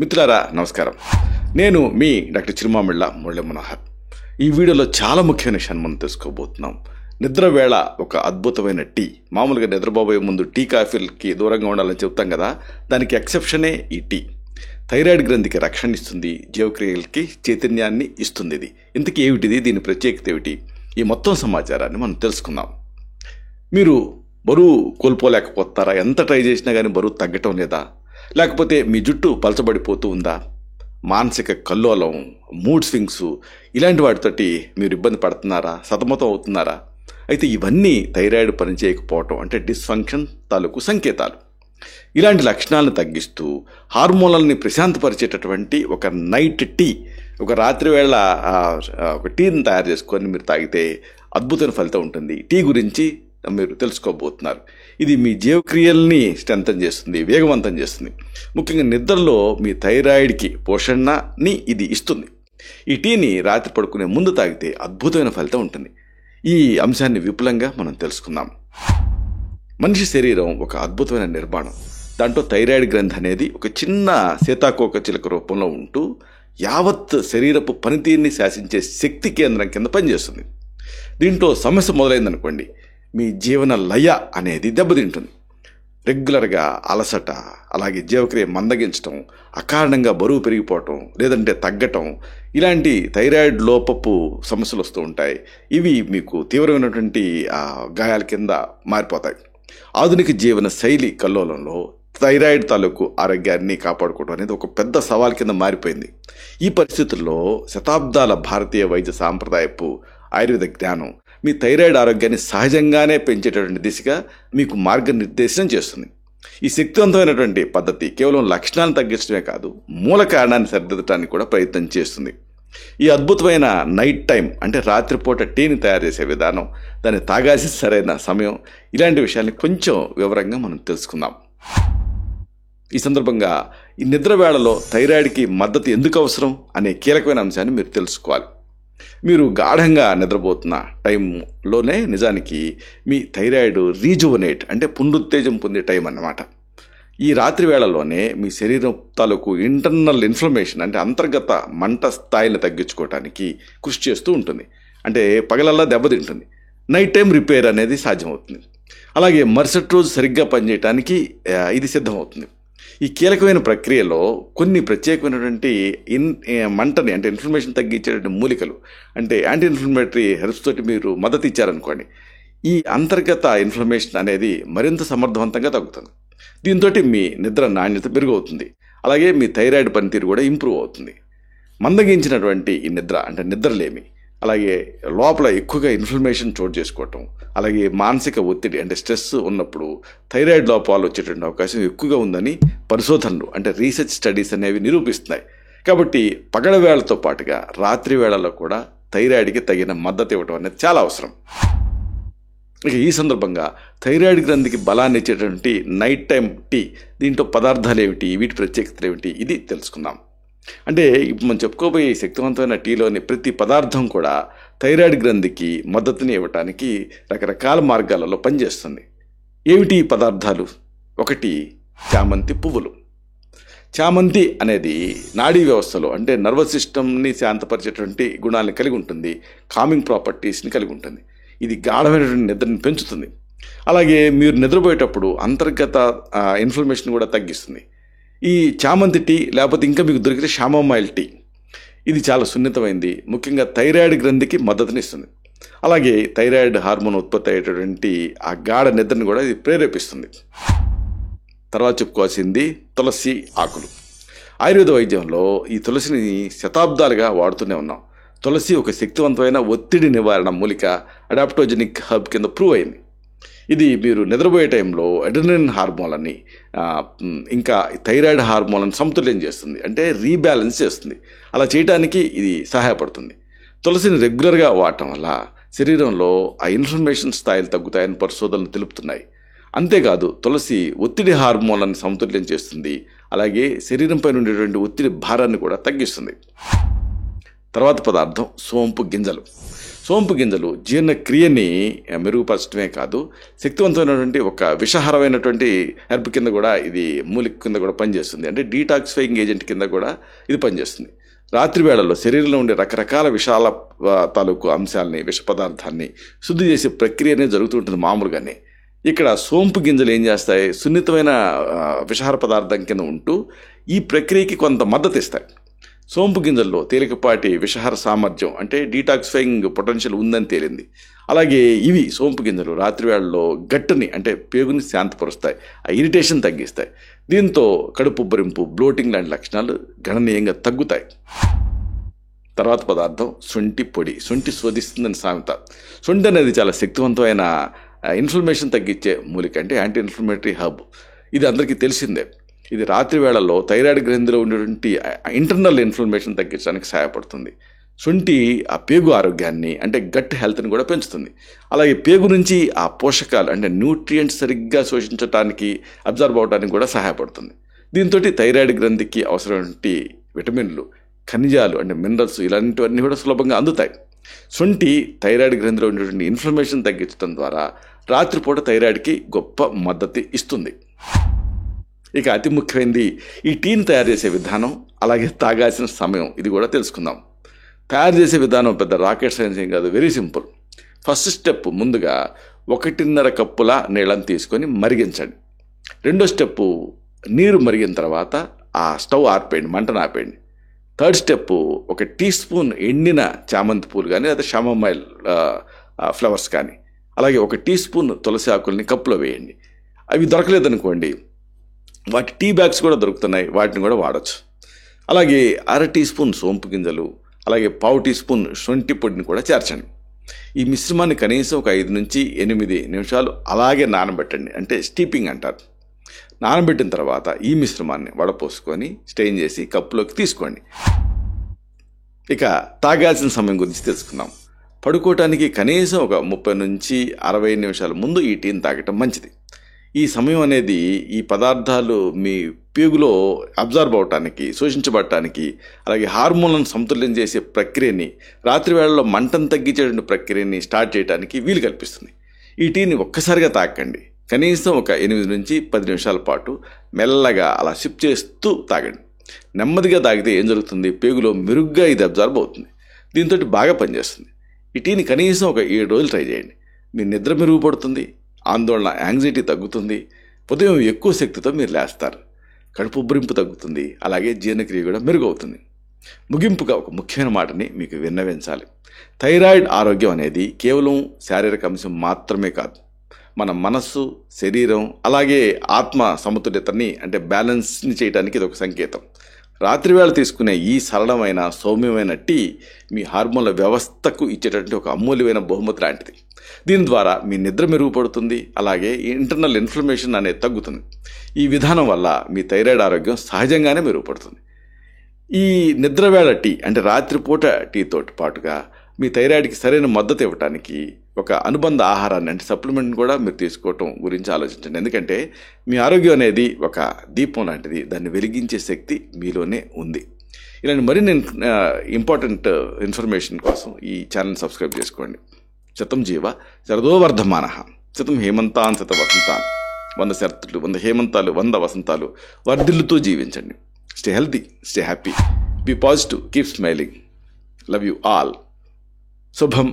మిత్రులారా నమస్కారం. నేను మీ డాక్టర్ చిరుమామిళ్ళ మురళీ మనోహర్. ఈ వీడియోలో చాలా ముఖ్యమైన విషయాన్ని మనం తెలుసుకోబోతున్నాం. నిద్ర వేళ ఒక అద్భుతమైన టీ. మామూలుగా నిద్రపోబోయే ముందు టీ కాఫీలకి దూరంగా ఉండాలని చెప్తాం కదా, దానికి ఎక్సెప్షనే ఈ టీ. థైరాయిడ్ గ్రంథికి రక్షణ ఇస్తుంది, జీవక్రియలకి చైతన్యాన్ని ఇస్తుంది. ఇంతకీ ఏమిటిది, దీని ప్రత్యేకత ఏమిటి, ఈ మొత్తం సమాచారాన్ని మనం తెలుసుకుందాం. మీరు బరువు కోల్పోలేకపోతారా? ఎంత ట్రై చేసినా కానీ బరువు తగ్గటం లేదా? లేకపోతే మీ జుట్టు పలచబడిపోతూ ఉందా? మానసిక కల్లోలం, మూడ్ స్వింగ్స్, ఇలాంటి వాటితోటి మీరు ఇబ్బంది పడుతున్నారా? సతమతం అవుతున్నారా? అయితే ఇవన్నీ థైరాయిడ్ పనిచేయకపోవటం అంటే డిస్ఫంక్షన్ తాలూకు సంకేతాలు. ఇలాంటి లక్షణాలను తగ్గిస్తూ హార్మోన్లని ప్రశాంతపరిచేటటువంటి ఒక నైట్ టీ, ఒక రాత్రి వేళ ఒక టీని తయారు చేసుకొని మీరు తాగితే అద్భుతమైన ఫలితం ఉంటుంది. టీ గురించి మీరు తెలుసుకోబోతున్నారు. ఇది మీ జీవక్రియల్ని స్ట్రెంథన్ చేస్తుంది, వేగవంతం చేస్తుంది. ముఖ్యంగా నిద్రలో మీ థైరాయిడ్కి పోషణని ఇది ఇస్తుంది. ఈ టీని రాత్రి పడుకునే ముందు తాగితే అద్భుతమైన ఫలితం ఉంటుంది. ఈ అంశాన్ని విపులంగా మనం తెలుసుకుందాం. మనిషి శరీరం ఒక అద్భుతమైన నిర్మాణం. దాంట్లో థైరాయిడ్ గ్రంథి అనేది ఒక చిన్న సీతాకోక చిలుక రూపంలో ఉంటూ యావత్ శరీరపు పనితీరుని శాసించే శక్తి కేంద్రం కింద పనిచేస్తుంది. దీంట్లో సమస్య మొదలైందనుకోండి, మీ జీవన లయ అనేది దెబ్బతింటుంది. రెగ్యులర్గా అలసట, అలాగే జీవక్రియ మందగించటం, అకారణంగా బరువు పెరిగిపోవటం, లేదంటే తగ్గటం, ఇలాంటి థైరాయిడ్ లోపపు సమస్యలు వస్తూ ఉంటాయి. ఇవి మీకు తీవ్రమైనటువంటి గాయాల కింద మారిపోతాయి. ఆధునిక జీవన శైలి కల్లోలంలో థైరాయిడ్ తాలూకు ఆరోగ్యాన్ని కాపాడుకోవడం అనేది ఒక పెద్ద సవాల్ కింద మారిపోయింది. ఈ పరిస్థితుల్లో శతాబ్దాల భారతీయ వైద్య సాంప్రదాయపు ఆయుర్వేద జ్ఞానం మీ థైరాయిడ్ ఆరోగ్యాన్ని సహజంగానే పెంచేటటువంటి దిశగా మీకు మార్గనిర్దేశం చేస్తుంది. ఈ శక్తివంతమైనటువంటి పద్ధతి కేవలం లక్షణాలను తగ్గించడమే కాదు, మూల కారణాన్ని సరిదిద్దడానికి కూడా ప్రయత్నం చేస్తుంది. ఈ అద్భుతమైన నైట్ టైం అంటే రాత్రిపూట టీని తయారు చేసే విధానం, దాన్ని తాగాల్సిన సరైన సమయం, ఇలాంటి విషయాన్ని కొంచెం వివరంగా మనం తెలుసుకుందాం. ఈ సందర్భంగా ఈ నిద్ర వేళలో థైరాయిడ్కి మద్దతు ఎందుకు అవసరం అనే కీలకమైన అంశాన్ని మీరు తెలుసుకోవాలి. మీరు గాఢంగా నిద్రపోతున్న టైంలోనే నిజానికి మీ థైరాయిడ్ రీజువనేట్ అంటే పునరుత్తేజం పొందే టైం అన్నమాట. ఈ రాత్రి వేళలోనే మీ శరీరం తాలూకు ఇంటర్నల్ ఇన్ఫ్లమేషన్ అంటే అంతర్గత మంట స్థాయిని తగ్గించుకోవడానికి కృషి చేస్తూ ఉంటుంది. అంటే పగలల్లా దెబ్బతింటుంది, నైట్ టైం రిపేర్ అనేది సాధ్యమవుతుంది. అలాగే మరుసటి రోజు సరిగ్గా పనిచేయడానికి ఇది సిద్ధమవుతుంది. ఈ కీలకమైన ప్రక్రియలో కొన్ని ప్రత్యేకమైనటువంటి మంటని అంటే ఇన్ఫ్లమేషన్ తగ్గించేటువంటి మూలికలు అంటే యాంటీ ఇన్ఫ్లమేటరీ హెర్బ్స్ తోటి మీరు మద్దతు ఇచ్చారనుకోండి, ఈ అంతర్గత ఇన్ఫ్లమేషన్ అనేది మరింత సమర్థవంతంగా తగ్గుతుంది. దీంతో మీ నిద్ర నాణ్యత మెరుగవుతుంది. అలాగే మీ థైరాయిడ్ పనితీరు కూడా ఇంప్రూవ్ అవుతుంది. మందగించినటువంటి ఈ నిద్ర అంటే నిద్రలేమి, అలాగే లోపల ఎక్కువగా ఇన్ఫ్లమేషన్ చోటు చేసుకోవటం, అలాగే మానసిక ఒత్తిడి అంటే స్ట్రెస్ ఉన్నప్పుడు థైరాయిడ్ లోపాలు వచ్చేటువంటి అవకాశం ఎక్కువగా ఉందని పరిశోధనలు అంటే రీసెర్చ్ స్టడీస్ అనేవి నిరూపిస్తున్నాయి. కాబట్టి పగల వేళతో పాటుగా రాత్రి వేళలో కూడా థైరాయిడ్కి తగిన మద్దతు ఇవ్వడం అనేది చాలా అవసరం. ఇక ఈ సందర్భంగా థైరాయిడ్ గ్రంథికి బలాన్ని ఇచ్చేటువంటి నైట్ టైం టీ, దీంట్లో పదార్థాలు ఏమిటి, వీటి ప్రత్యేకతలు ఏమిటి, ఇది తెలుసుకుందాం. అంటే ఇప్పుడు మనం చెప్పుకోబోయే శక్తివంతమైన టీలోని ప్రతి పదార్థం కూడా థైరాయిడ్ గ్రంథికి మద్దతుని ఇవ్వటానికి రకరకాల మార్గాలలో పనిచేస్తుంది. ఏమిటి ఈ పదార్థాలు? ఒకటి, చామంతి పువ్వులు. చామంతి అనేది నాడీ వ్యవస్థలో అంటే నర్వస్ సిస్టమ్ని శాంతపరిచేటువంటి గుణాలను కలిగి ఉంటుంది, కామింగ్ ప్రాపర్టీస్ని కలిగి ఉంటుంది. ఇది గాఢమైనటువంటి నిద్రని పెంచుతుంది. అలాగే మీరు నిద్రపోయేటప్పుడు అంతర్గత ఇన్ఫ్లమేషన్ కూడా తగ్గిస్తుంది. ఈ చామంతి టీ లేకపోతే ఇంకా మీకు దొరికితే షామోమైల్ టీ, ఇది చాలా సున్నితమైంది, ముఖ్యంగా థైరాయిడ్ గ్రంథికి మద్దతునిస్తుంది. అలాగే థైరాయిడ్ హార్మోన్ ఉత్పత్తి అయ్యేటటువంటి ఆ గాఢ నిద్రని కూడా ఇది ప్రేరేపిస్తుంది. తర్వాత చెప్పుకోవాల్సింది తులసి ఆకులు. ఆయుర్వేద వైద్యంలో ఈ తులసిని శతాబ్దాలుగా వాడుతూనే ఉన్నాం. తులసి ఒక శక్తివంతమైన ఒత్తిడి నివారణ మూలిక, అడాప్టోజెనిక్ హర్బ్ కింద ప్రూవ్ అయింది. ఇది మీరు నిద్రపోయే టైంలో అడ్రినలిన్ హార్మోన్లని ఇంకా థైరాయిడ్ హార్మోన్లను సమతుల్యం చేస్తుంది, అంటే రీబ్యాలెన్స్ చేస్తుంది. అలా చేయడానికి ఇది సహాయపడుతుంది. తులసిని రెగ్యులర్గా వాడటం వల్ల శరీరంలో ఆ ఇన్ఫ్లమేషన్ స్థాయిలు తగ్గుతాయని పరిశోధనలు తెలుపుతున్నాయి. అంతేకాదు తులసి ఒత్తిడి హార్మోన్లను సమతుల్యం చేస్తుంది, అలాగే శరీరంపై ఉండేటువంటి ఒత్తిడి భారాన్ని కూడా తగ్గిస్తుంది. తర్వాత పదార్థం సోంపు గింజలు. సోంపు గింజలు జీర్ణక్రియని మెరుగుపరచడమే కాదు, శక్తివంతమైనటువంటి ఒక విషాహారమైనటువంటి హెర్బ్ కింద కూడా ఇది మూలిక కింద కూడా పనిచేస్తుంది. అంటే డీటాక్సిఫైయింగ్ ఏజెంట్ కింద కూడా ఇది పనిచేస్తుంది. రాత్రి వేళల్లో శరీరంలో ఉండే రకరకాల విషాల తాలూకు అంశాలని, విష పదార్థాన్ని శుద్ధి చేసే ప్రక్రియ అనేది జరుగుతుంటుంది మామూలుగానే. ఇక్కడ సోంపు గింజలు ఏం చేస్తాయి, సున్నితమైన విషాహార పదార్థం కింద ఉంటూ ఈ ప్రక్రియకి కొంత మద్దతు ఇస్తాయి. సోంపు గింజల్లో తేలికపాటి విషహార సామర్థ్యం అంటే డీటాక్సిఫైయింగ్ పొటెన్షియల్ ఉందని తేలింది. అలాగే ఇవి సోంపు గింజలు రాత్రి వేళల్లో గట్టుని అంటే పేగుని శాంతపరుస్తాయి, ఆ ఇరిటేషన్ తగ్గిస్తాయి. దీంతో కడుపు ఉబ్బరింపు, బ్లోటింగ్ లాంటి లక్షణాలు గణనీయంగా తగ్గుతాయి. తర్వాత పదార్థం శొంఠి పొడి. శొంఠి శోధిస్తుందని సామెత. శొంఠి అనేది చాలా శక్తివంతమైన ఇన్ఫ్లమేషన్ తగ్గించే మూలిక, అంటే యాంటీ ఇన్ఫ్లమేటరీ హబ్. ఇది అందరికీ తెలిసిందే. ఇది రాత్రి వేళల్లో థైరాయిడ్ గ్రంథిలో ఉండేటువంటి ఇంటర్నల్ ఇన్ఫ్లమేషన్ తగ్గించడానికి సహాయపడుతుంది. శొంఠి ఆ పేగు ఆరోగ్యాన్ని అంటే గట్ హెల్త్ని కూడా పెంచుతుంది. అలాగే పేగు నుంచి ఆ పోషకాలు అంటే న్యూట్రియంట్స్ సరిగ్గా శోషించడానికి, అబ్జర్వ్ అవడానికి కూడా సహాయపడుతుంది. దీంతో థైరాయిడ్ గ్రంథికి అవసరమైన విటమిన్లు, ఖనిజాలు అంటే మినరల్స్ ఇలాంటివన్నీ కూడా సులభంగా అందుతాయి. శొంఠి థైరాయిడ్ గ్రంథిలో ఉండేటువంటి ఇన్ఫ్లమేషన్ తగ్గించడం ద్వారా రాత్రిపూట థైరాయిడ్కి గొప్ప మద్దతు ఇస్తుంది. ఇక అతి ముఖ్యమైనది ఈ టీని తయారు చేసే విధానం, అలాగే తాగాల్సిన సమయం. ఇది కూడా తెలుసుకుందాం. తయారు చేసే విధానం పెద్ద రాకెట్ సైన్స్ ఏం కాదు, వెరీ సింపుల్. ఫస్ట్ స్టెప్, ముందుగా 1.5 కప్పుల నీళ్ళని తీసుకొని మరిగించండి. రెండో స్టెప్పు, నీరు మరిగిన తర్వాత ఆ స్టవ్ ఆర్పేయండి, మంటను ఆపేయండి. థర్డ్ స్టెప్పు, 1 టీ స్పూన్ ఎండిన చామంతి పూలు కానీ లేదా షామమైల్ ఫ్లవర్స్ కానీ, అలాగే 1 టీ స్పూన్ తులసి ఆకుల్ని కప్పులో వేయండి. అవి దొరకలేదనుకోండి, వాటి టీ బ్యాగ్స్ కూడా దొరుకుతున్నాయి, వాటిని కూడా వాడచ్చు. అలాగే 1/2 టీ స్పూన్ సోంపు గింజలు, అలాగే 1/4 టీ స్పూన్ శొంఠి పొడిని కూడా చేర్చండి. ఈ మిశ్రమాన్ని కనీసం ఒక 5 నుంచి 8 నిమిషాలు అలాగే నానబెట్టండి, అంటే స్టీపింగ్ అంటారు. నానబెట్టిన తర్వాత ఈ మిశ్రమాన్ని వడపోసుకొని స్టెయిన్ చేసి కప్పులోకి తీసుకోండి. ఇక తాగాల్సిన సమయం గురించి తెలుసుకుందాం. పడుకోవటానికి కనీసం ఒక 30 నుంచి 60 నిమిషాల ముందు ఈ టీని తాగటం మంచిది. ఈ సమయం అనేది ఈ పదార్థాలు మీ పేగులో అబ్జర్వ్ అవటానికి, శోషించబడటానికి, అలాగే హార్మోన్లను సమతుల్యం చేసే ప్రక్రియని, రాత్రి వేళల్లో మంటను తగ్గించేటువంటి ప్రక్రియని స్టార్ట్ చేయడానికి వీలు కల్పిస్తుంది. ఈ టీని ఒక్కసారిగా తాకండి. కనీసం ఒక 8 నుంచి 10 నిమిషాల పాటు మెల్లగా అలా సిప్ చేస్తూ తాగండి. నెమ్మదిగా తాగితే ఏం జరుగుతుంది, పేగులో మెరుగ్గా ఇది అబ్జర్వ్ అవుతుంది. దీంతో బాగా పనిచేస్తుంది. ఈ టీని కనీసం ఒక 7 రోజులు ట్రై చేయండి. మీ నిద్ర మెరుగుపడుతుంది, ఆందోళన, యాంగ్జైటీ తగ్గుతుంది, ఉదయం ఎక్కువ శక్తితో మీరు లేస్తారు, కడుపు ఉబ్బరింపు తగ్గుతుంది, అలాగే జీర్ణక్రియ కూడా మెరుగవుతుంది. ముగింపుగా ఒక ముఖ్యమైన మాటని మీకు విన్నవించాలి. థైరాయిడ్ ఆరోగ్యం అనేది కేవలం శారీరక అంశం మాత్రమే కాదు, మన మనస్సు, శరీరం, అలాగే ఆత్మ సమతుల్యతని అంటే బ్యాలెన్స్ని చేయడానికి ఇది ఒక సంకేతం. రాత్రివేళ తీసుకునే ఈ సరళమైన, సౌమ్యమైన టీ మీ హార్మోన్ల వ్యవస్థకు ఇచ్చేటటువంటి ఒక అమూల్యమైన బహుమతి లాంటిది. దీని ద్వారా మీ నిద్ర మెరుగుపడుతుంది, అలాగే ఇంటర్నల్ ఇన్ఫ్లమేషన్ అనేది తగ్గుతుంది. ఈ విధానం వల్ల మీ థైరాయిడ్ ఆరోగ్యం సహజంగానే మెరుగుపడుతుంది. ఈ నిద్రవేళ టీ అంటే రాత్రిపూట టీతో పాటుగా మీ థైరాయిడ్కి సరైన మద్దతు ఇవ్వడానికి ఒక అనుబంధ ఆహారాన్ని అంటే సప్లిమెంట్ కూడా మీరు తీసుకోవటం గురించి ఆలోచించండి. ఎందుకంటే మీ ఆరోగ్యం అనేది ఒక దీపం లాంటిది, దాన్ని వెలిగించే శక్తి మీలోనే ఉంది. ఇలాంటి మరిన్ని ఇంపార్టెంట్ ఇన్ఫర్మేషన్ కోసం ఈ ఛానల్ సబ్స్క్రైబ్ చేసుకోండి. శతం జీవ శరదో వర్ధమానః, శతం హేమంతాన్ శత వసంతాన్, 100 శరతులు, 100 హేమంతాలు, 100 వసంతాలు వర్ధిల్లుతూ జీవించండి. Stay healthy, stay happy, be positive, keep smiling. Love you all. శుభం.